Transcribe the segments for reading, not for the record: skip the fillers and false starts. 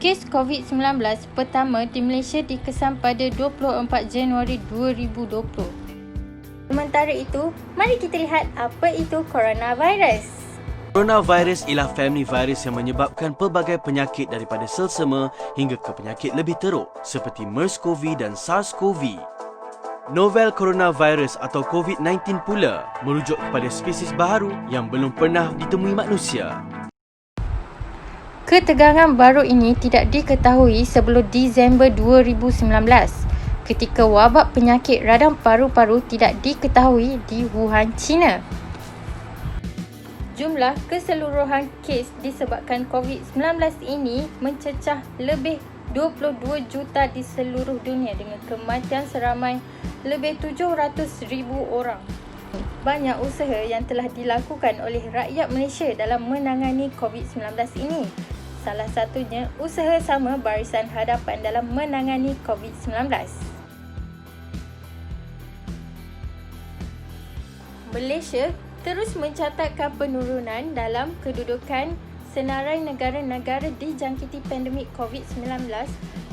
Kes COVID-19 pertama di Malaysia dikesan pada 24 Januari 2020. Sementara itu, mari kita lihat apa itu coronavirus. Coronavirus ialah family virus yang menyebabkan pelbagai penyakit daripada selsema hingga ke penyakit lebih teruk seperti MERS-CoV dan SARS-CoV. Novel coronavirus atau COVID-19 pula merujuk kepada spesies baharu yang belum pernah ditemui manusia. Ketegangan baru ini tidak diketahui sebelum Disember 2019 ketika wabak penyakit radang paru-paru tidak diketahui di Wuhan, China. Jumlah keseluruhan kes disebabkan COVID-19 ini mencecah lebih 22 juta di seluruh dunia dengan kematian seramai lebih 700,000 orang. Banyak usaha yang telah dilakukan oleh rakyat Malaysia dalam menangani COVID-19 ini. Salah satunya usaha sama Barisan Hadapan dalam menangani COVID-19. Malaysia terus mencatatkan penurunan dalam kedudukan senarai negara-negara dijangkiti pandemik COVID-19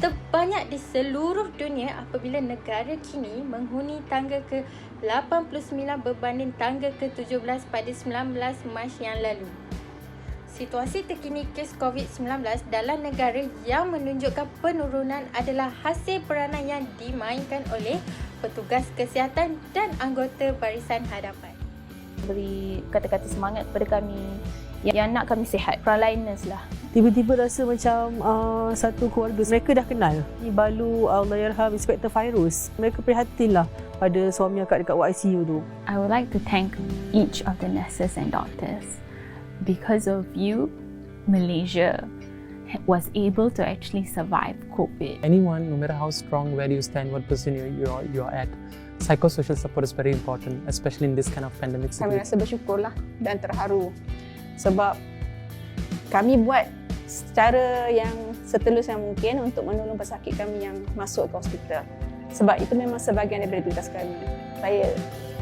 terbanyak di seluruh dunia apabila negara kini menghuni tangga ke-89 berbanding tangga ke-17 pada 19 Mac yang lalu. Situasi terkini kes COVID-19 dalam negara yang menunjukkan penurunan adalah hasil peranan yang dimainkan oleh petugas kesihatan dan anggota Barisan Hadapan. Beri kata-kata semangat kepada kami yang nak kami sihat, frontliners lah. Tiba-tiba rasa macam satu keluarga mereka dah kenal. Balu Allahyarham Inspektor Fairuz. Mereka prihatinlah pada suami akak dekat ICU tu. I would like to thank each of the nurses and doctors. Because of you, Malaysia was able to actually survive COVID. Anyone, no matter how strong, where you stand, what position you're at, psychosocial support is very important, especially in this kind of pandemic Kami situation. rasa bersyukurlah dan terharu sebab kami buat secara yang setulus yang mungkin untuk menolong pesakit kami yang masuk ke hospital. Sebab itu memang sebahagian daripada tugas kami. Saya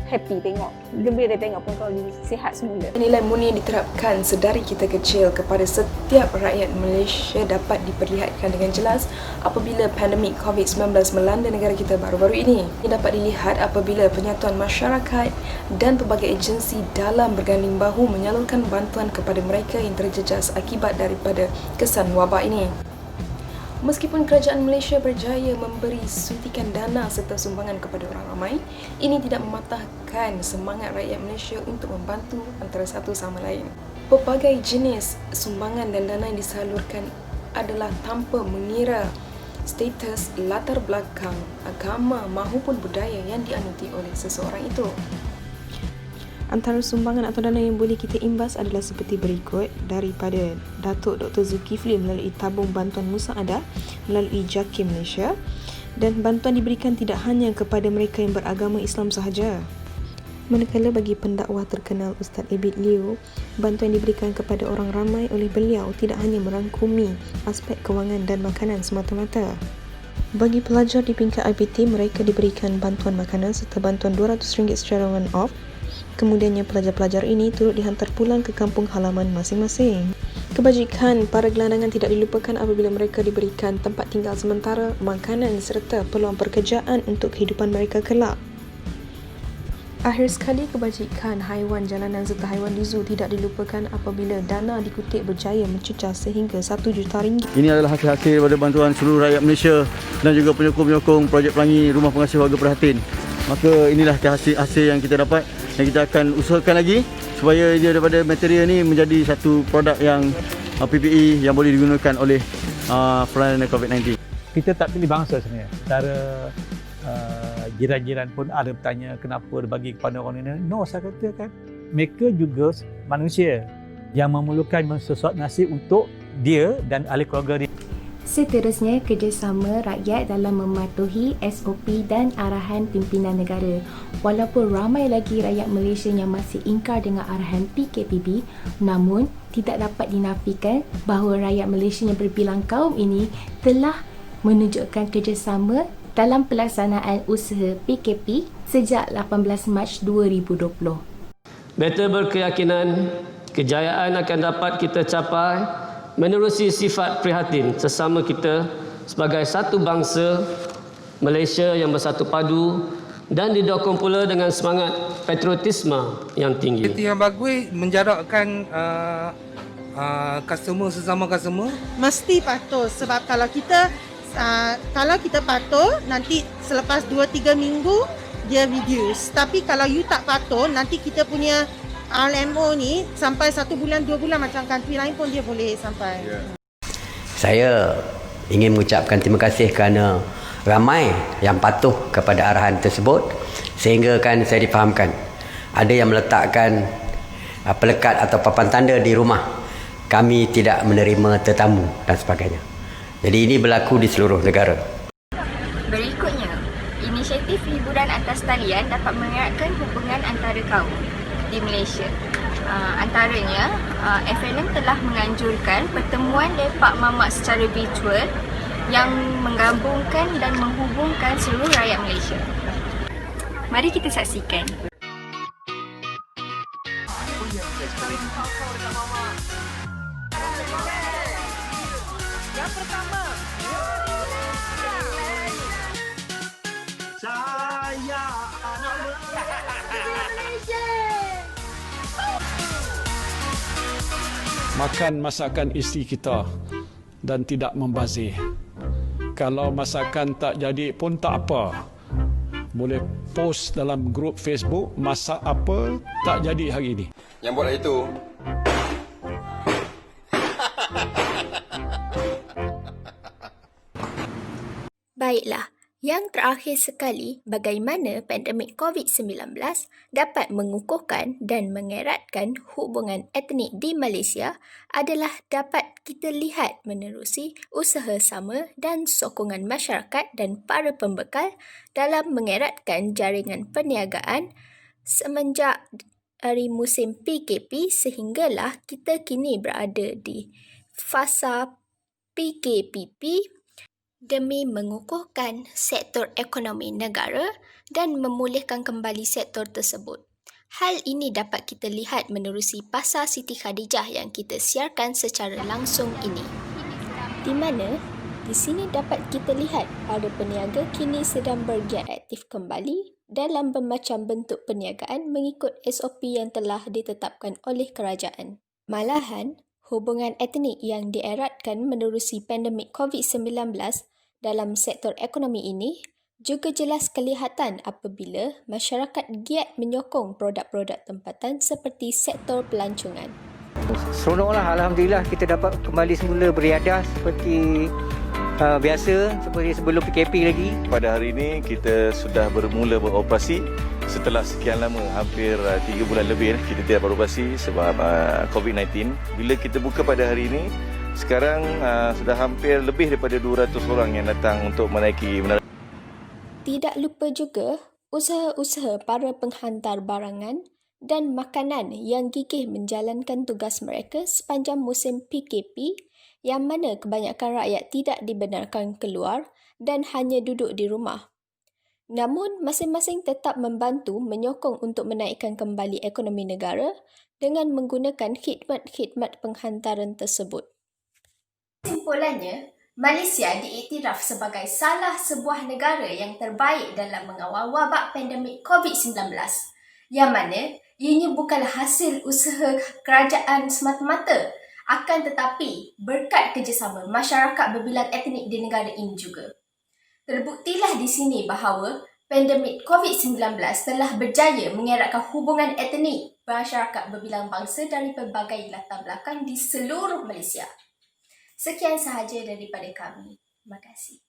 happy tengok, gembira tengok pun kau sihat semula. Nilai murni yang diterapkan sedari kita kecil kepada setiap rakyat Malaysia dapat diperlihatkan dengan jelas apabila pandemik COVID-19 melanda negara kita baru-baru ini. Ini dapat dilihat apabila penyatuan masyarakat dan pelbagai agensi dalam berganding bahu menyalurkan bantuan kepada mereka yang terjejas akibat daripada kesan wabak ini. Meskipun kerajaan Malaysia berjaya memberi suntikan dana serta sumbangan kepada orang ramai, ini tidak mematahkan semangat rakyat Malaysia untuk membantu antara satu sama lain. Pelbagai jenis sumbangan dan dana yang disalurkan adalah tanpa mengira status, latar belakang, agama maupun budaya yang dianuti oleh seseorang itu. Antara sumbangan atau dana yang boleh kita imbas adalah seperti berikut daripada Datuk Dr. Zulkifli melalui tabung bantuan Musaadah melalui JAKIM Malaysia, dan bantuan diberikan tidak hanya kepada mereka yang beragama Islam sahaja. Manakala bagi pendakwa terkenal Ustaz Abid Liu, bantuan diberikan kepada orang ramai oleh beliau tidak hanya merangkumi aspek kewangan dan makanan semata-mata. Bagi pelajar di peringkat IPT, mereka diberikan bantuan makanan serta bantuan RM200 secara one-off. Kemudiannya pelajar-pelajar ini turut dihantar pulang ke kampung halaman masing-masing. Kebajikan para gelandangan tidak dilupakan apabila mereka diberikan tempat tinggal sementara, makanan serta peluang pekerjaan untuk kehidupan mereka kelak. Akhir sekali, kebajikan haiwan jalanan serta haiwan di zoo tidak dilupakan apabila dana dikutip berjaya mencecah sehingga RM1 juta. Ini adalah hasil-hasil daripada bantuan seluruh rakyat Malaysia dan juga penyokong-penyokong projek Pelangi Rumah Pengasuh Warga Prihatin. Maka inilah hasil yang kita dapat dan kita akan usahakan lagi supaya dia daripada material ni menjadi satu produk yang PPE yang boleh digunakan oleh frontline COVID-19. Kita tak pilih bangsa sebenarnya. Antara jiran-jiran pun ada bertanya kenapa bagi kepada orang ini. No, saya katakan mereka juga manusia yang memerlukan sesuatu nasib untuk dia dan ahli keluarga dia. Seterusnya, kerjasama rakyat dalam mematuhi SOP dan arahan pimpinan negara. Walaupun ramai lagi rakyat Malaysia yang masih ingkar dengan arahan PKPB, namun tidak dapat dinafikan bahawa rakyat Malaysia yang berbilang kaum ini telah menunjukkan kerjasama dalam pelaksanaan usaha PKP sejak 18 Mac 2020. Beta berkeyakinan kejayaan akan dapat kita capai menerusi sifat prihatin sesama kita sebagai satu bangsa Malaysia yang bersatu padu dan didokong pula dengan semangat patriotisme yang tinggi. Itu yang bagus menjarakkan customer sesama customer. Mesti patuh sebab kalau kita patuh nanti selepas 2-3 minggu dia reduce. Tapi kalau you tak patuh nanti kita punya RMO ni sampai 1 bulan 2 bulan macam country lain pun dia boleh sampai. Saya ingin mengucapkan terima kasih kerana ramai yang patuh kepada arahan tersebut sehingga kan saya difahamkan ada yang meletakkan pelekat atau papan tanda di rumah kami tidak menerima tetamu dan sebagainya. Jadi ini berlaku di seluruh negara. Berikutnya, inisiatif hiburan atas talian dapat mengeratkan hubungan antara kaum di Malaysia. Antaranya, FNM telah menganjurkan pertemuan lepak mamak secara virtual yang menggabungkan dan menghubungkan seluruh rakyat Malaysia. Mari kita saksikan. Yang pertama, saya anak Malaysia. Makan masakan isteri kita dan tidak membazir. Kalau masakan tak jadi pun tak apa. Boleh post dalam grup Facebook masak apa tak jadi hari ini. Yang buat itu Baiklah, yang terakhir sekali, bagaimana pandemik COVID-19 dapat mengukuhkan dan mengeratkan hubungan etnik di Malaysia adalah dapat kita lihat menerusi usaha sama dan sokongan masyarakat dan para pembekal dalam mengeratkan jaringan perniagaan semenjak dari musim PKP sehinggalah kita kini berada di fasa PKPP demi mengukuhkan sektor ekonomi negara dan memulihkan kembali sektor tersebut. Hal ini dapat kita lihat menerusi pasar Siti Khadijah yang kita siarkan secara langsung ini. Di mana di sini dapat kita lihat para peniaga kini sedang bergiat aktif kembali dalam bermacam bentuk perniagaan mengikut SOP yang telah ditetapkan oleh kerajaan. Malahan, hubungan etnik yang dieratkan menerusi pandemik COVID-19 dalam sektor ekonomi ini juga jelas kelihatan apabila masyarakat giat menyokong produk-produk tempatan seperti sektor pelancongan. Seronoklah, alhamdulillah kita dapat kembali semula beriadah seperti biasa seperti sebelum PKP lagi. Pada hari ini kita sudah bermula beroperasi setelah sekian lama, hampir 3 bulan lebih kita tidak beroperasi sebab COVID-19. Bila kita buka pada hari ini, sekarang sudah hampir lebih daripada 200 orang yang datang untuk menaiki menara. Tidak lupa juga usaha-usaha para penghantar barangan dan makanan yang gigih menjalankan tugas mereka sepanjang musim PKP yang mana kebanyakan rakyat tidak dibenarkan keluar dan hanya duduk di rumah. Namun, masing-masing tetap membantu menyokong untuk menaikkan kembali ekonomi negara dengan menggunakan khidmat-khidmat penghantaran tersebut. Kesimpulannya, Malaysia diiktiraf sebagai salah sebuah negara yang terbaik dalam mengawal wabak pandemik COVID-19 yang mana ianya bukanlah hasil usaha kerajaan semata-mata akan tetapi berkat kerjasama masyarakat berbilang etnik di negara ini juga. Terbuktilah di sini bahawa pandemik COVID-19 telah berjaya mengeratkan hubungan etnik masyarakat berbilang bangsa dari pelbagai latar belakang di seluruh Malaysia. Sekian sahaja daripada kami. Terima kasih.